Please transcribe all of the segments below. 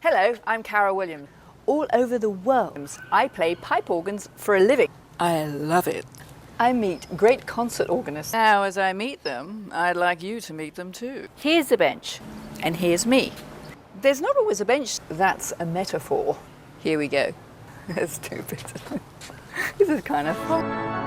Hello, I'm Cara Williams. All over the world, I play pipe organs for a living. I love it. I meet great concert organists. Now, as I meet them, I'd like you to meet them too. Here's the bench, and here's me. There's not always a bench that's a metaphor. Here we go. That's stupid. This is kind of fun.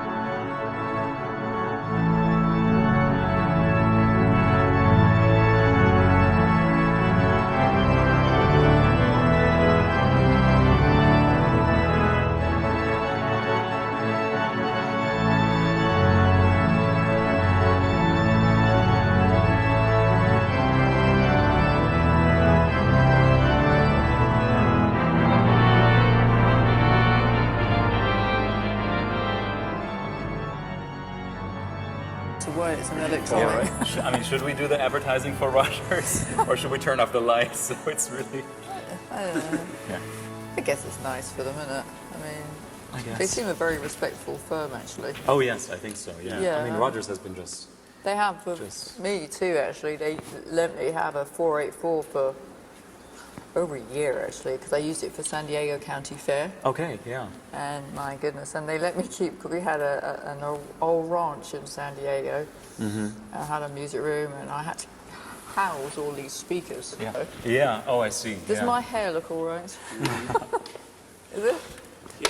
What? It's an electronic. Yeah, right. I mean, should we do the advertising for Rogers, or should we turn off the lights so it's really? I don't know. Yeah. I guess it's nice for them, isn't it? I mean, they seem a very respectful firm, actually. Oh yes, I think so. Yeah. Yeah. I mean, Rogers has been just. They have with me too, actually. They let me have a 484 for over a year, actually, because I used it for San Diego County Fair. Okay. Yeah. And my goodness, and they let me keep, because we had an old ranch in San Diego. Mm-hmm. I had a music room, and I had to house all these speakers. Yeah. Yeah. Oh, I see. Does my hair look all right? Is it?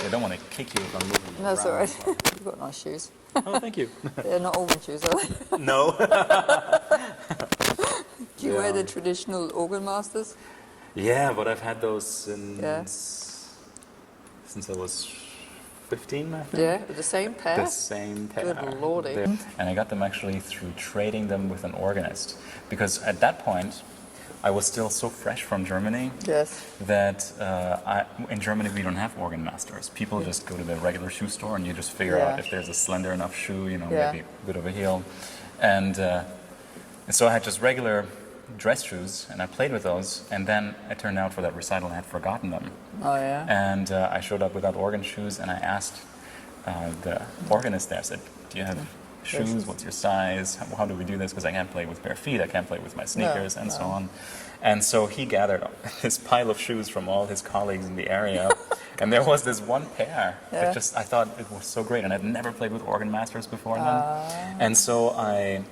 I don't want to kick you if I'm moving. No, that's all right. You've got nice shoes. Oh, thank you. They're not organ shoes, are they? No. Do you wear the traditional organ masters? Yeah, but I've had those since I was 15, I think. Yeah, with the same pair? The same pair. Good lordy. And I got them actually through trading them with an organist. Because at that point, I was still so fresh from Germany that in Germany we don't have organ masters. People just go to the regular shoe store and you just figure out if there's a slender enough shoe, maybe a bit of a heel. And so I had just regular dress shoes, and I played with those, and then it turned out for that recital I had forgotten them. Oh, yeah? And I showed up without organ shoes, and I asked the organist there, I said, do you have shoes? What's your size? How do we do this? Because I can't play with bare feet, I can't play with my sneakers, and so on. And so he gathered this pile of shoes from all his colleagues in the area, and there was this one pair. I thought it was so great, and I'd never played with organ masters before then. And so I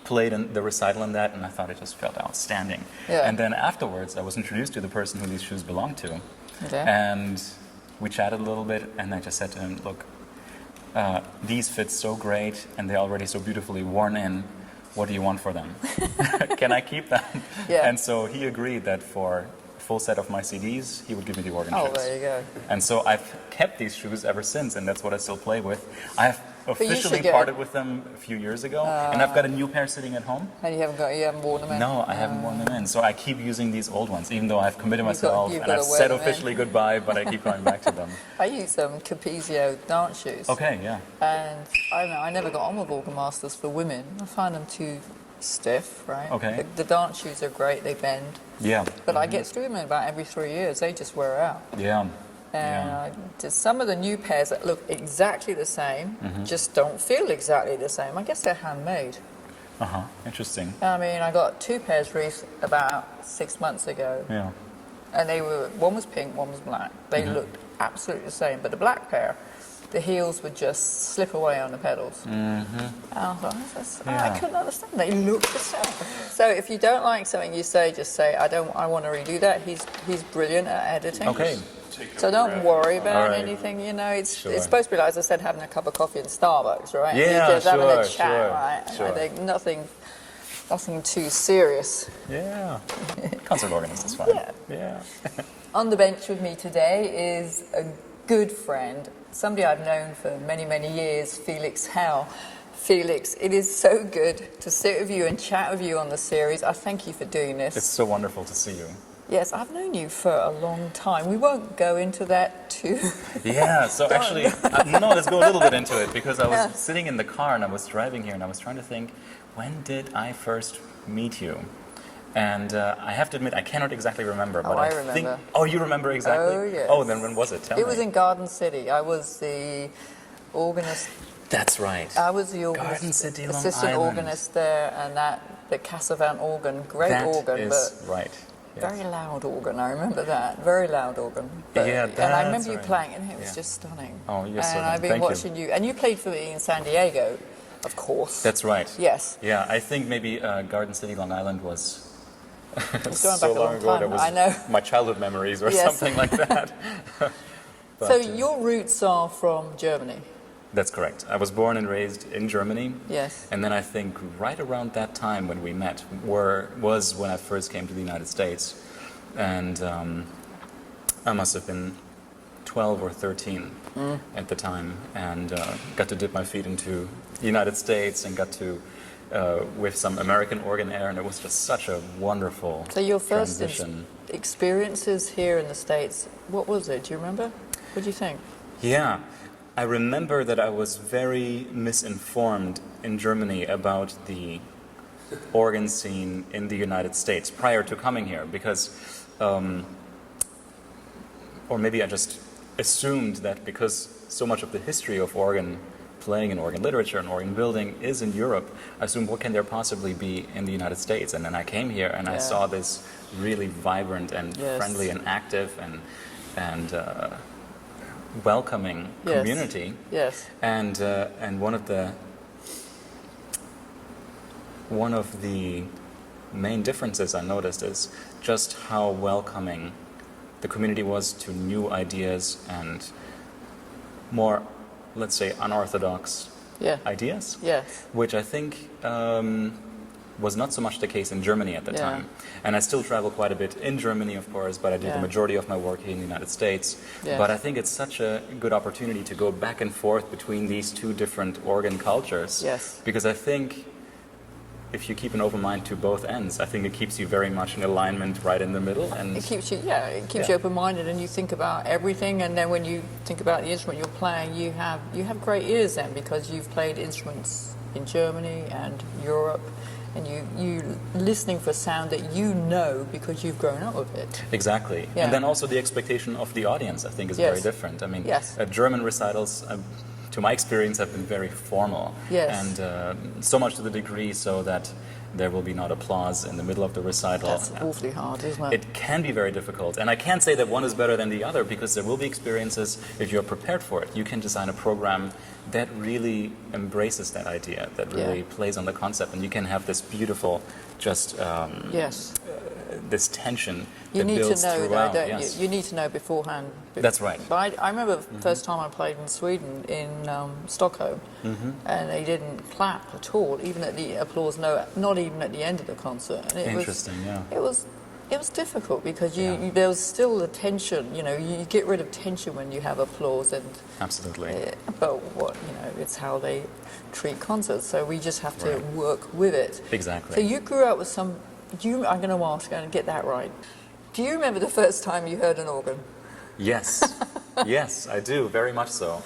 played in the recital in that, and I thought it just felt outstanding. And then afterwards, I was introduced to the person who these shoes belonged to, and we chatted a little bit, and I just said to him, look, these fit so great, and they're already so beautifully worn in. What do you want for them? Can I keep them? And so he agreed that for a full set of my CDs, he would give me the organ shoes. Oh, there you go. And so I've kept these shoes ever since, and that's what I still play with. I've officially parted with them a few years ago, and I've got a new pair sitting at home. And you haven't worn them in? No, I haven't worn them in. So I keep using these old ones, even though I've committed myself and I've said officially goodbye, but I keep going back to them. I use Capezio dance shoes. Okay, yeah. And I don't know, I never got on with organ masters for women. I find them too stiff, right? Okay. The dance shoes are great, they bend. Yeah. But I get through them in about every 3 years. They just wear out. Yeah. And some of the new pairs that look exactly the same just don't feel exactly the same. I guess they're handmade. Interesting. I mean, I got 2 pairs about 6 months ago. Yeah. And one was pink, one was black. They looked absolutely the same. But the black pair, the heels would just slip away on the pedals. And I thought, I couldn't understand. They look the same. So if you don't like something, just say, I want to redo that. He's brilliant at editing. Okay. So don't worry about anything, it's supposed to be, like, as I said, having a cup of coffee in Starbucks, right? Yeah, just having a chat, right? I think nothing too serious. Yeah. Concert organist is fine. Yeah. On the bench with me today is a good friend, somebody I've known for many, many years, Felix Hell. Felix, it is so good to sit with you and chat with you on the series. I thank you for doing this. It's so wonderful to see you. Yes, I've known you for a long time. We won't go into that too. Yeah, so actually, let's go a little bit into it, because I was sitting in the car and I was driving here and I was trying to think, when did I first meet you? And I have to admit, I cannot exactly remember. But I remember. think... Oh, you remember exactly? Oh, yes. Oh, then when was it? Tell me. It was in Garden City. I was the organist. That's right. I was the organist, Garden City, Long assistant Island. organist there, and the Cassavant organ, great organ. That is right. Very loud organ, I remember that. Very loud organ. Yeah, and I remember you right. playing, and it was just stunning. Oh, you're so And kind. I've been Thank watching you. And you played for me in San Diego, of course. That's right. Yes. Yeah, I think maybe Garden City, Long Island was It's going so back a long long ago. time, That was I know. my childhood memories or Yes. something like that. But, So your roots are from Germany? that's correct. I was born and raised in Germany. Yes. And then I think right around that time when we met was when I first came to the United States. And I must have been 12 or 13 at the time, and got to dip my feet into the United States and got to with some American organ air, and it was just such a wonderful So your first transition. experiences here in the States, what was it? Do you remember? What do you think? Yeah, I remember that I was very misinformed in Germany about the organ scene in the United States prior to coming here, because, or maybe I just assumed that because so much of the history of organ playing and organ literature and organ building is in Europe, I assumed what can there possibly be in the United States? And then I came here and I saw this really vibrant and friendly and active and welcoming community. Yes. And one of the main differences I noticed is just how welcoming the community was to new ideas and more, let's say, unorthodox ideas. Yes. Which I think was not so much the case in Germany at the time. And I still travel quite a bit in Germany, of course, but I do the majority of my work here in the United States. Yes. But I think it's such a good opportunity to go back and forth between these two different organ cultures. Yes. Because I think if you keep an open mind to both ends, I think it keeps you very much in alignment right in the middle. And It keeps you, you open-minded, and you think about everything. And then when you think about the instrument you're playing, you have great ears then, because you've played instruments in Germany and Europe, and you listening for sound that you know because you've grown up with it. Exactly. Yeah. And then also the expectation of the audience, I think, is very different. I mean, German recitals, to my experience, have been very formal. Yes. And so much to the degree so that there will be not applause in the middle of the recital. That's awfully hard, isn't it? It can be very difficult. And I can't say that one is better than the other, because there will be experiences, if you're prepared for it, you can design a program that really embraces that idea, that really plays on the concept, and you can have this beautiful, just this tension You that need builds to know, throughout. though, don't you? You need to know beforehand. That's right. But I remember the first time I played in Sweden, in Stockholm, and they didn't clap at all, even at the applause, not even at the end of the concert. And Interesting, It was difficult because there was still the tension. You know, you get rid of tension when you have applause, and Absolutely. but it's how they treat concerts. So we just have to work with it. Exactly. So you grew up with some. I'm going to ask and get that right. Do you remember the first time you heard an organ? Yes, yes, I do, very much so.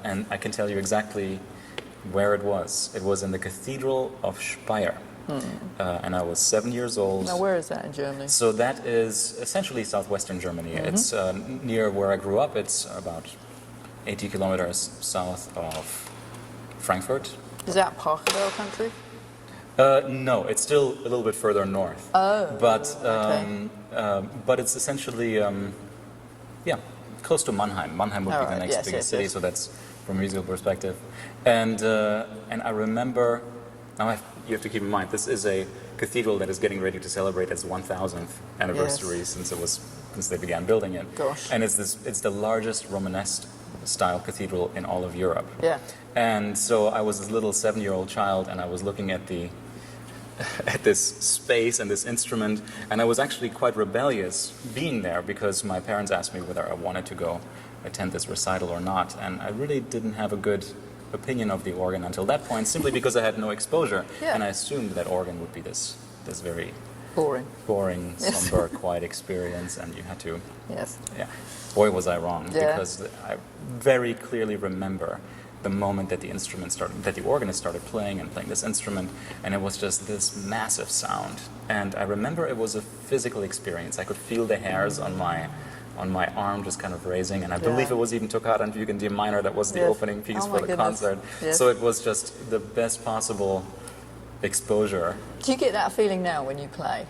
And I can tell you exactly where it was. It was in the Cathedral of Speyer. And I was 7 years old. Now, where is that in Germany? So that is essentially southwestern Germany. It's near where I grew up. It's about 80 kilometers south of Frankfurt. Is that Pachelbel country? No, it's still a little bit further north. Oh, But it's essentially, close to Mannheim. Mannheim would be the next biggest city, so that's from a musical perspective. And I remember, you have to keep in mind, this is a cathedral that is getting ready to celebrate its 1000th anniversary since they began building it. Gosh. And it's the largest Romanesque style cathedral in all of Europe. Yeah. And so I was this little 7-year-old child, and I was looking at this space and this instrument, and I was actually quite rebellious being there, because my parents asked me whether I wanted to go attend this recital or not, and I really didn't have a good opinion of the organ until that point, simply because I had no exposure, and I assumed that organ would be this very boring, somber, quiet experience, and you had to. Yes. Yeah. Boy, was I wrong, because I very clearly remember the moment that the organist started playing this instrument, and it was just this massive sound. And I remember it was a physical experience. I could feel the hairs on my arm just kind of raising, and I believe it was even Toccata and Fugue in D minor that was the opening piece for the concert. Yes. So it was just the best possible exposure. Do you get that feeling now when you play?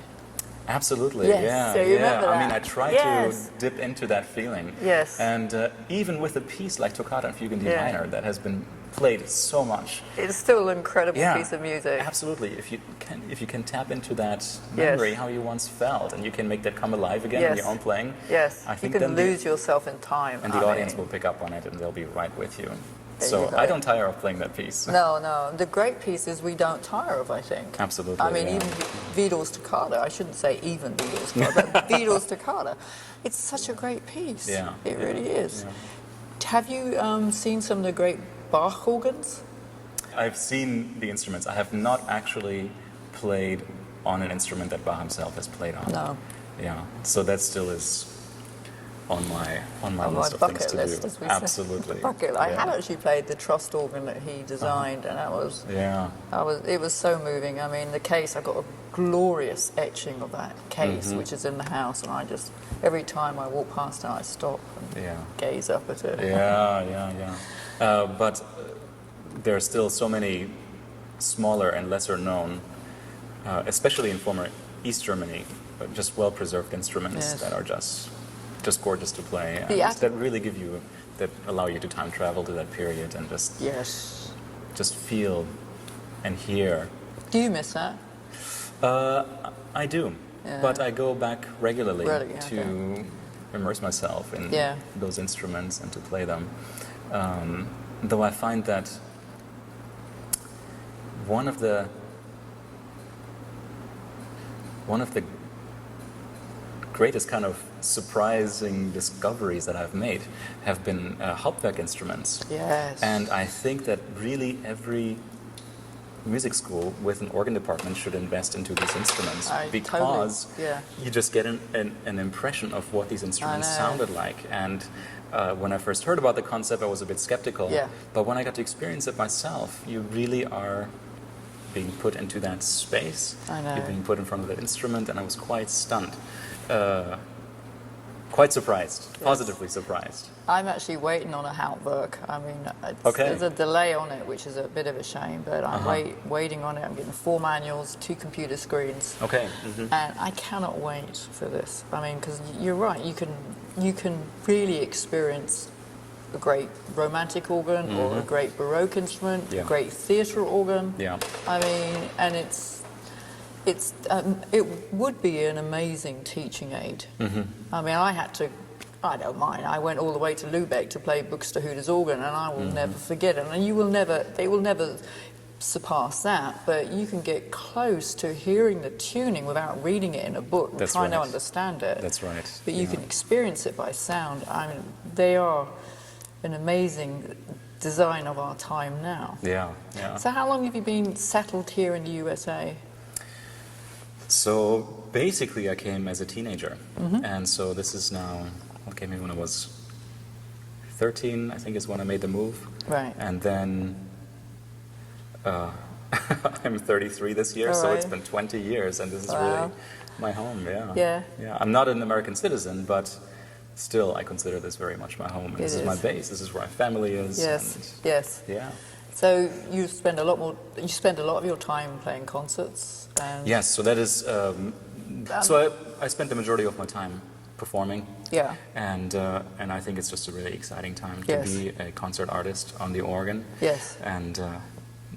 Absolutely, Yes, yeah, so you yeah. remember I mean, I that. try Yes. to dip into that feeling. Yes. And even with a piece like Toccata and Fugue in D Yeah. minor that has been played so much. It's still an incredible Yeah, piece of music. absolutely. If you can tap into that memory, Yes. how you once felt, and you can make that come alive again in Yes. your own playing. Yes, I you think can then lose yourself in time. and the I audience mean. will pick up on it, and they'll be right with you. There So you go. I don't tire of playing that piece. No, no. The great pieces we don't tire of, I think. Absolutely, I mean, yeah. even Vidal's Toccata, I shouldn't say even Vidal's Toccata, but Vidal's Toccata. It's such a great piece. Yeah, It yeah, really is. yeah. Have you seen some of the great Bach organs? I've seen the instruments. I have not actually played on an instrument that Bach himself has played on. No. Yeah. So that still is on my On list my of things bucket to list, do. as we say. Absolutely. Bucket. I Yeah. had actually played the trust organ that he designed, and Yeah. it was so moving. I mean, the case, I got a glorious etching of that case, which is in the house, and I just, every time I walk past it, I stop and Yeah. gaze up at it. Yeah. But there are still so many smaller and lesser known, especially in former East Germany, just well preserved instruments Yes. that are just gorgeous to play, and The that really that allow you to time travel to that period and Yes. just feel and hear. Do you miss that? I do, Yeah. but I go back regularly Really? to Okay. immerse myself in Yeah. those instruments and to play them. Though I find that one of the greatest kind of surprising discoveries that I've made have been Hauptwerk instruments. Yes. And I think that really every music school with an organ department should invest into these instruments because yeah. you just get an impression of what these instruments know. sounded like. And when I first heard about the concept, I was a bit skeptical. Yeah. But when I got to experience it myself, you really are being put into that space. I know. You're being put in front of that instrument, and I was quite stunned. Quite surprised, positively surprised. I'm actually waiting on a Hauptwerk. I mean, Okay. there's a delay on it, which is a bit of a shame, but I'm waiting on it. I'm getting 4 manuals, 2 computer screens. Okay. And I cannot wait for this. I mean, because you're right, you can really experience a great romantic organ or a great Baroque instrument, Yeah. a great theatre organ. Yeah. I mean, and it would be an amazing teaching aid. I mean, I don't mind. I went all the way to Lübeck to play Buxtehude's organ, and I will never forget it. And they will never surpass that. But you can get close to hearing the tuning without reading it in a book and That's trying to right. understand it. That's right. But you can experience it by sound. I mean, they are an amazing design of our time now. Yeah. Yeah. So how long have you been settled here in the USA? So basically, I came as a teenager, and so this is now. I came here when I was 13, I think, is when I made the move. Right. And then I'm 33 this year, All so it's right. been 20 years, and this is Wow. really my home. Yeah. Yeah. Yeah. I'm not an American citizen, but still, I consider this very much my home. And this is my is. base. This is where my family is. Yes, And yes. yeah. So you spend a lot of your time playing concerts. And Yes. So that is. So I spent the majority of my time performing. Yeah. And I think it's just a really exciting time Yes. to be a concert artist on the organ. Yes. And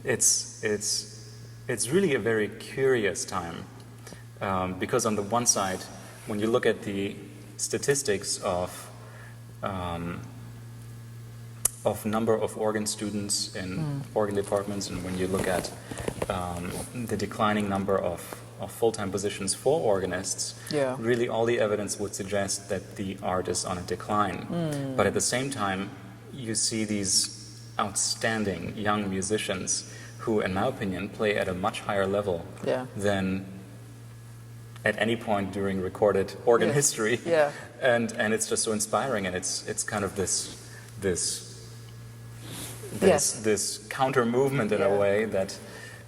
it's really a very curious time because on the one side, when you look at the statistics of number of organ students in organ departments, and when you look at the declining number of full-time positions for organists, Yeah. really all the evidence would suggest that the art is on a decline. But at the same time, you see these outstanding young musicians who, in my opinion, play at a much higher level Yeah. than at any point during recorded organ Yes. history. Yeah. And it's just so inspiring, and it's kind of this Yes. counter movement in Yeah. a way that,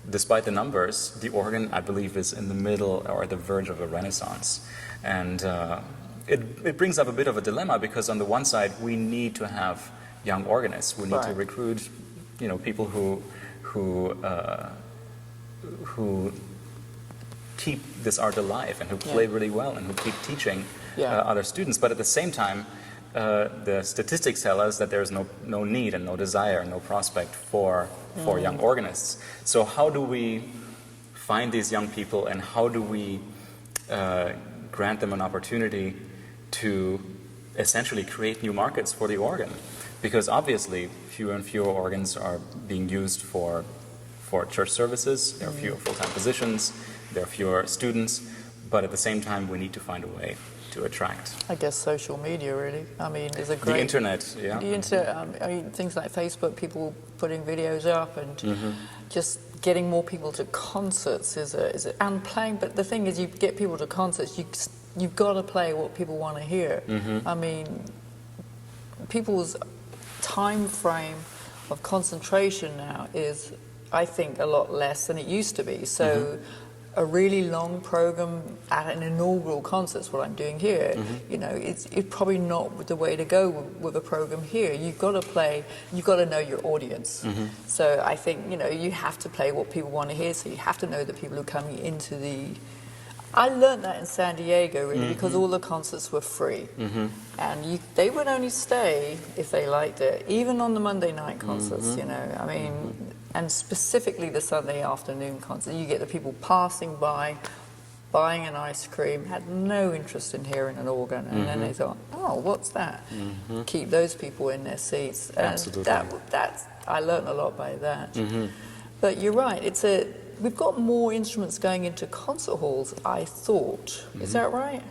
despite the numbers, the organ, I believe, is in the middle or at the verge of a renaissance. And it brings up a bit of a dilemma, because on the one side, we need to have young organists. We need to Right. recruit, people who keep this art alive and who play really well and who keep teaching other students. But at the same time, the statistics tell us that there's no need and no desire, no prospect for young organists. So how do we find these young people, and how do we grant them an opportunity to essentially create new markets for the organ? Because obviously fewer and fewer organs are being used for church services, there are fewer full-time positions, there are fewer students, but at the same time we need to find a way to attract. I guess social media, really. I mean, there's a great... The internet, yeah. The internet, I mean, things like Facebook, people putting videos up and just getting more people to concerts and playing, but the thing is, you get people to concerts, you've got to play what people want to hear. I mean, people's time frame of concentration now is, I think, a lot less than it used to be. So a really long program at an inaugural concert is what I'm doing here. You know, it's probably not the way to go with a program here. You've got to play, you've got to know your audience. So I think, you know, you have to play what people want to hear, so you have to know the people who are coming into the... I learned that in San Diego, really, because all the concerts were free. And they would only stay if they liked it, even on the Monday night concerts, you know. I mean, and specifically the Sunday afternoon concert, you get the people passing by, buying an ice cream, had no interest in hearing an organ, and then they thought, oh, what's that? Keep those people in their seats. And Absolutely. I learned a lot by that. But you're right, we've got more instruments going into concert halls, I thought. Is that right?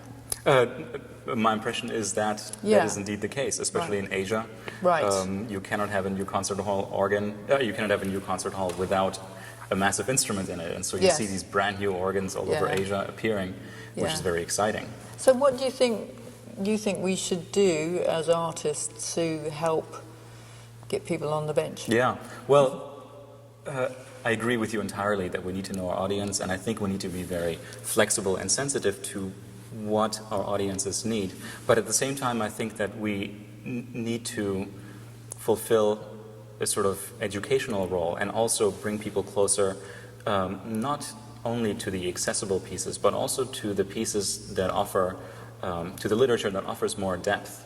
My impression is that that is indeed the case, especially in Asia. You cannot have a new concert hall organ, you cannot have a new concert hall without a massive instrument in it. And so you see these brand new organs all over Asia appearing, which is very exciting. So what do you think we should do as artists to help get people on the bench? Yeah, well, I agree with you entirely that we need to know our audience, and I think we need to be very flexible and sensitive to what our audiences need. But at the same time, I think that we need to fulfill a sort of educational role and also bring people closer, not only to the accessible pieces, but also to the pieces that offer, to the literature that offers more depth.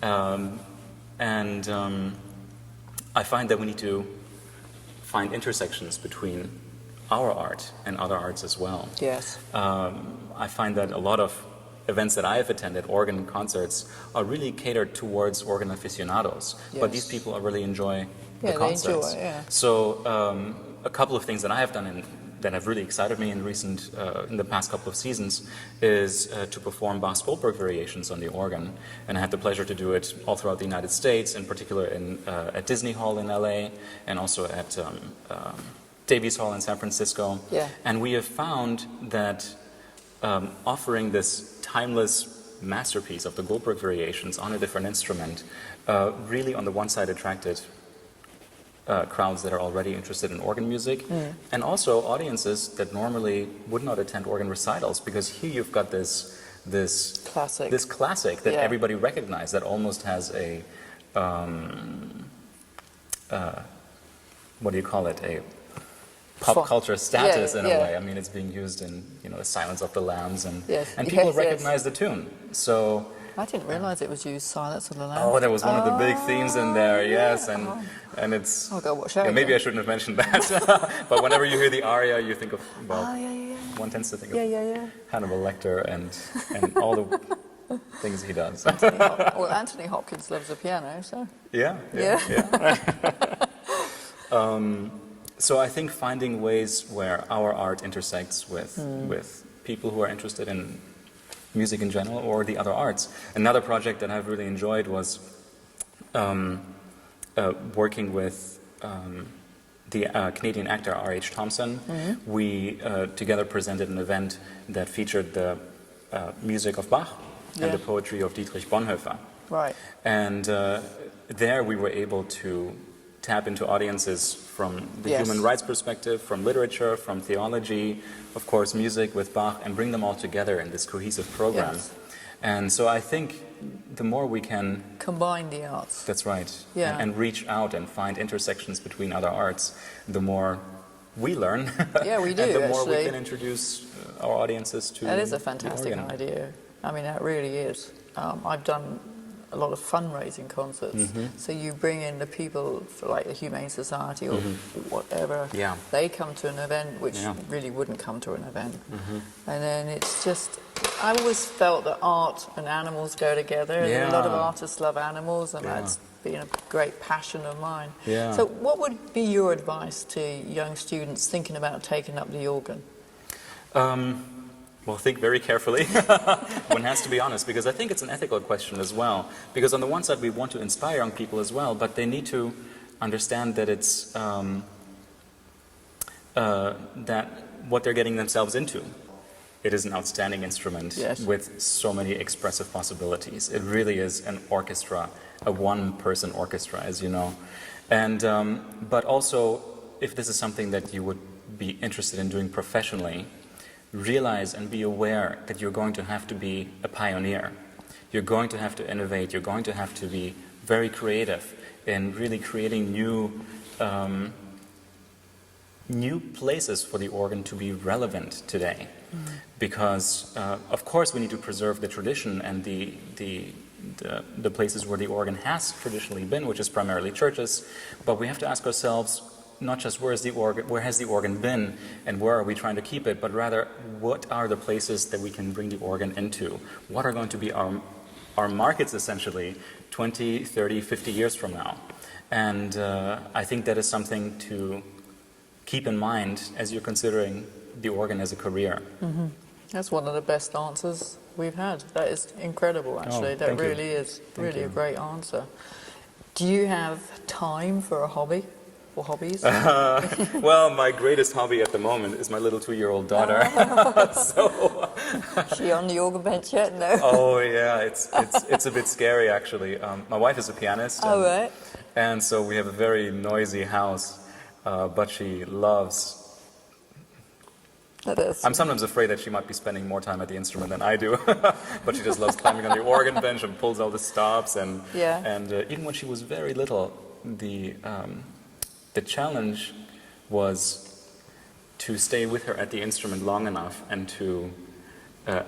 I find that we need to find intersections between our art and other arts as well. Yes. I find that a lot of events that I have attended, organ concerts, are really catered towards organ aficionados. But these people really enjoy the concerts. They enjoy, So a couple of things that I have done that have really excited me in the past couple of seasons is to perform Bach's Goldberg variations on the organ, and I had the pleasure to do it all throughout the United States, in particular at Disney Hall in LA, and also at Davies Hall in San Francisco. And we have found that offering this timeless masterpiece of the Goldberg variations on a different instrument really on the one side attracted crowds that are already interested in organ music, and also audiences that normally would not attend organ recitals, because here you've got this classic that everybody recognizes, that almost has a what do you call it, a pop culture status in a way. I mean, it's being used in The Silence of the Lambs, and people recognize the tune. So I didn't realize it was used, Silence of the Lambs. Oh, that was one of the big themes in there, and it's... I'll go watch that. Maybe I shouldn't have mentioned that, but whenever you hear the aria, you think of, one tends to think of Hannibal Lecter and all the things he does. Anthony Hopkins loves the piano, so... Yeah. So I think finding ways where our art intersects with people who are interested in music in general or the other arts. Another project that I've really enjoyed was working with the Canadian actor R.H. Thompson. We together presented an event that featured the music of Bach and the poetry of Dietrich Bonhoeffer. And there we were able to tap into audiences from the human rights perspective, from literature, from theology, of course music with Bach, and bring them all together in this cohesive program. And so I think the more we can combine the arts, that's right, and reach out and find intersections between other arts, the more we learn, we do, and the more we can introduce our audiences to That is a the fantastic organ. idea. I mean, that really is. I've done a lot of fundraising concerts. So you bring in the people for like the Humane Society or whatever. Yeah. They come to an event which really wouldn't come to an event. And then it's just, I always felt that art and animals go together. Yeah. A lot of artists love animals, and Yeah. that's been a great passion of mine. Yeah. So what would be your advice to young students thinking about taking up the organ? Well, think very carefully. One has to be honest, because I think it's an ethical question as well. Because on the one side, we want to inspire young people as well, but they need to understand that it's that what they're getting themselves into. It is an outstanding instrument with so many expressive possibilities. It really is an orchestra, a one-person orchestra, as you know. And but also, if this is something that you would be interested in doing professionally, realize and be aware that you're going to have to be a pioneer. You're going to have to innovate. You're going to have to be very creative in really creating new places for the organ to be relevant today. Because, of course, we need to preserve the tradition and the places where the organ has traditionally been, which is primarily churches. But we have to ask ourselves, not just where has the organ been and where are we trying to keep it, but rather what are the places that we can bring the organ into? What are going to be our markets essentially 20, 30, 50 years from now? And I think that is something to keep in mind as you're considering the organ as a career. That's one of the best answers we've had. That is incredible, actually. That really is really a great answer. Do you have time for a hobby? Or hobbies? Well, my greatest hobby at the moment is my little 2-year-old daughter. So, is she on the organ bench yet? No. Oh yeah, it's a bit scary actually. My wife is a pianist. Right. And so we have a very noisy house, but she loves. That is. I'm sometimes afraid that she might be spending more time at the instrument than I do, but she just loves climbing on the organ bench and pulls all the stops. And even when she was very little, the challenge was to stay with her at the instrument long enough and to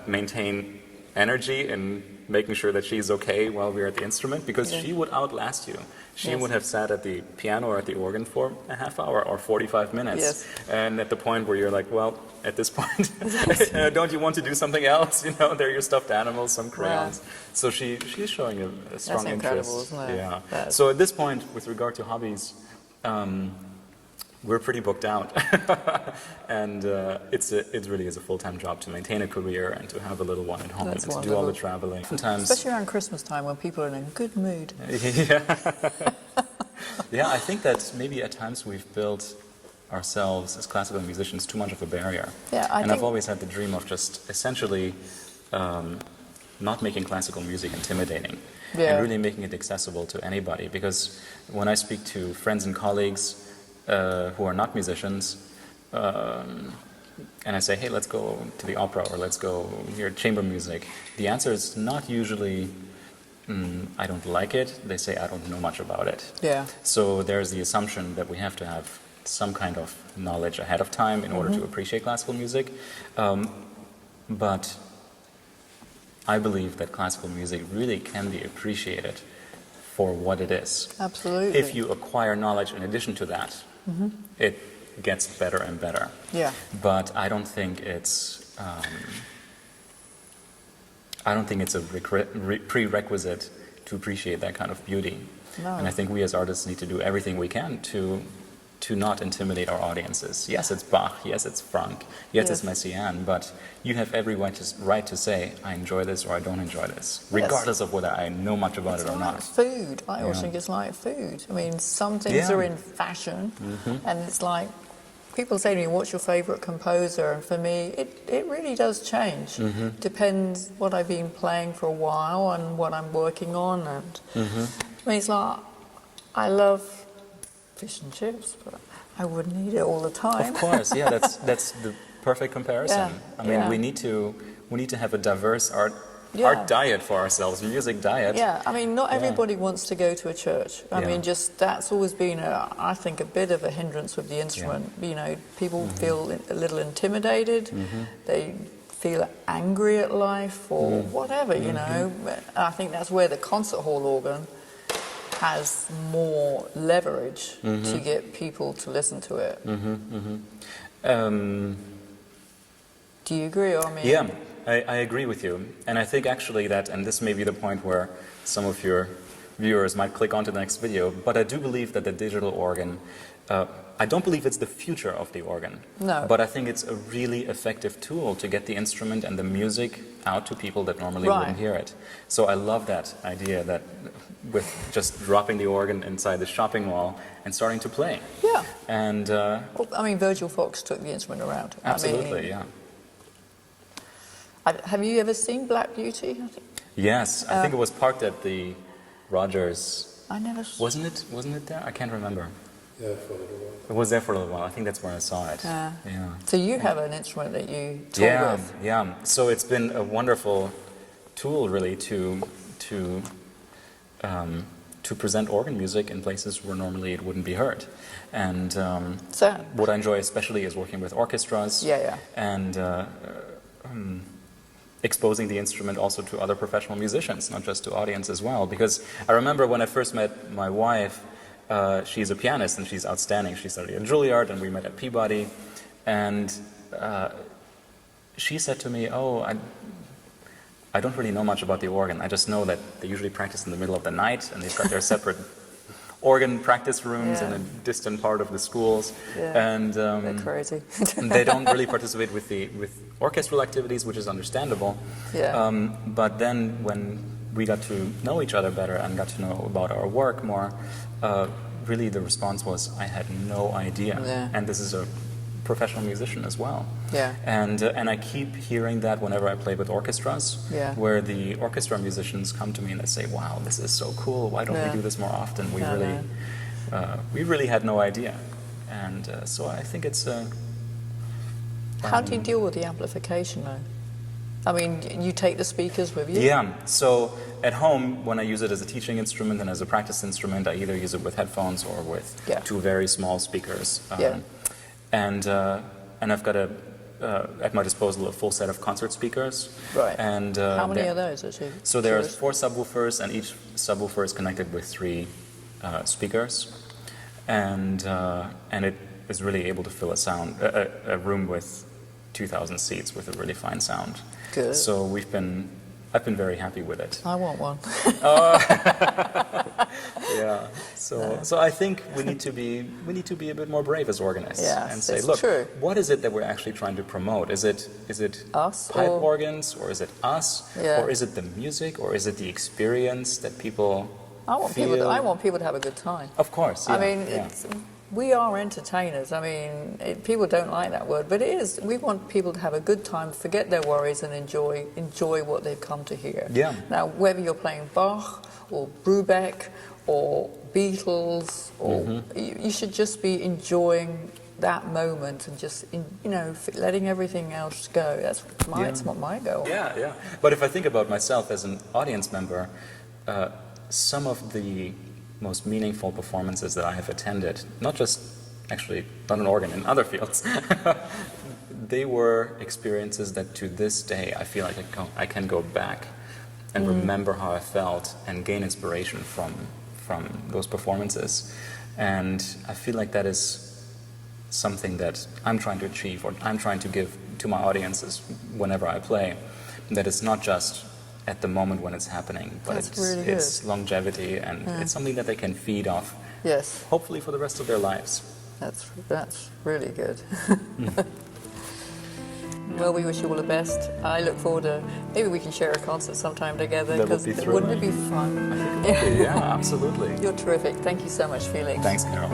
maintain energy and making sure that she's okay while we're at the instrument, because she would outlast you. She would have sat at the piano or at the organ for a half hour or 45 minutes. And at the point where you're like, well, at this point, don't you want to do something else? You know, they're your stuffed animals, some crayons. So she's showing a strong interest. That's incredible, isn't it? Yeah. So at this point, with regard to hobbies, we're pretty booked out, and it really is a full-time job to maintain a career and to have a little one at home and to do all the traveling. Sometimes, especially around Christmas time when people are in a good mood. Yeah, I think that maybe at times we've built ourselves as classical musicians too much of a barrier. I've always had the dream of just essentially not making classical music intimidating and really making it accessible to anybody. Because when I speak to friends and colleagues who are not musicians, and I say, hey, let's go to the opera or let's go hear chamber music, the answer is not usually, I don't like it. They say, I don't know much about it. So there's the assumption that we have to have some kind of knowledge ahead of time in order to appreciate classical music. But I believe that classical music really can be appreciated for what it is. Absolutely. If you acquire knowledge in addition to that, it gets better and better. But I don't think it's a prerequisite to appreciate that kind of beauty. And I think we as artists need to do everything we can to not intimidate our audiences. Yes, it's Bach. Yes, it's Franck. Yes, it's Messiaen. But you have every right to say, I enjoy this or I don't enjoy this, regardless of whether I know much about it or not. Food. I always think it's like food. I mean, some things are in fashion, and it's like, people say to me, what's your favorite composer? And for me, it really does change. Depends what I've been playing for a while and what I'm working on. And I mean, it's like, I love fish and chips, but I wouldn't eat it all the time. Of course, that's the perfect comparison. I mean, we need to have a diverse art art diet for ourselves, music diet. Yeah, I mean, not everybody wants to go to a church. I mean, just that's always been, I think, a bit of a hindrance with the instrument. You know, people feel a little intimidated. They feel angry at life or whatever, you know. I think that's where the concert hall organ has more leverage to get people to listen to it. Do you agree? Or I mean, yeah, I agree with you. And I think actually that, and this may be the point where some of your viewers might click onto the next video, but I do believe that the digital organ, I don't believe it's the future of the organ. No. But I think it's a really effective tool to get the instrument and the music out to people that normally wouldn't hear it. So I love that idea that with just dropping the organ inside the shopping mall and starting to play. Yeah. And well, I mean, Virgil Fox took the instrument around. absolutely, I mean, have you ever seen Black Beauty? I think. Yes, I think it was parked at the Rogers. I never. Wasn't it there? I can't remember. Yeah, for a little while. It was there for a little while. I think that's where I saw it. Yeah. So you have an instrument that you tour with. Yeah. So it's been a wonderful tool, really, to present organ music in places where normally it wouldn't be heard. And what I enjoy especially is working with orchestras. And exposing the instrument also to other professional musicians, not just to audience as well. Because I remember when I first met my wife, she's a pianist and she's outstanding. She studied at Juilliard and we met at Peabody. And she said to me, I don't really know much about the organ. I just know that they usually practice in the middle of the night and they've got their separate organ practice rooms in a distant part of the schools. And they're crazy. and they don't really participate with orchestral activities, which is understandable. But then when we got to know each other better and got to know about our work more, really the response was, I had no idea. And this is a professional musician as well. And I keep hearing that whenever I play with orchestras, where the orchestra musicians come to me and they say, wow, this is so cool, why don't we do this more often? We really had no idea. And so I think it's how do you deal with the amplification though? I mean, you take the speakers with you? Yeah, so at home, when I use it as a teaching instrument and as a practice instrument, I either use it with headphones or with two very small speakers. And I've got at my disposal a full set of concert speakers. And how many are those actually? So there are 4 subwoofers, and each subwoofer is connected with 3 speakers, and it is really able to fill a room with 2,000 seats with a really fine sound. Good. So I've been very happy with it. I want one. So I think we need to be a bit more brave as organists and say, look, what is it that we're actually trying to promote? Is it us, pipe organs, or is it us, or is it the music, or is it the experience that people feel? I want people to have a good time. Of course. I mean, we are entertainers. I mean, people don't like that word, but it is. We want people to have a good time, forget their worries, and enjoy what they've come to hear. Now, whether you're playing Bach or Brubeck or Beatles, or you should just be enjoying that moment and just letting everything else go. That's my goal. But if I think about myself as an audience member, some of the most meaningful performances that I have attended, not an organ, in other fields, they were experiences that to this day I feel like I can go back and remember how I felt and gain inspiration from those performances. And I feel like that is something that I'm trying to achieve, or I'm trying to give to my audiences whenever I play. That it's not just at the moment when it's happening, but it's longevity, and it's something that they can feed off. Hopefully for the rest of their lives. That's really good. Well, we wish you all the best. I look forward to maybe we can share a concert sometime together, because wouldn't it be fun? I think it would be, absolutely. You're terrific. Thank you so much, Felix. Thanks, Carol.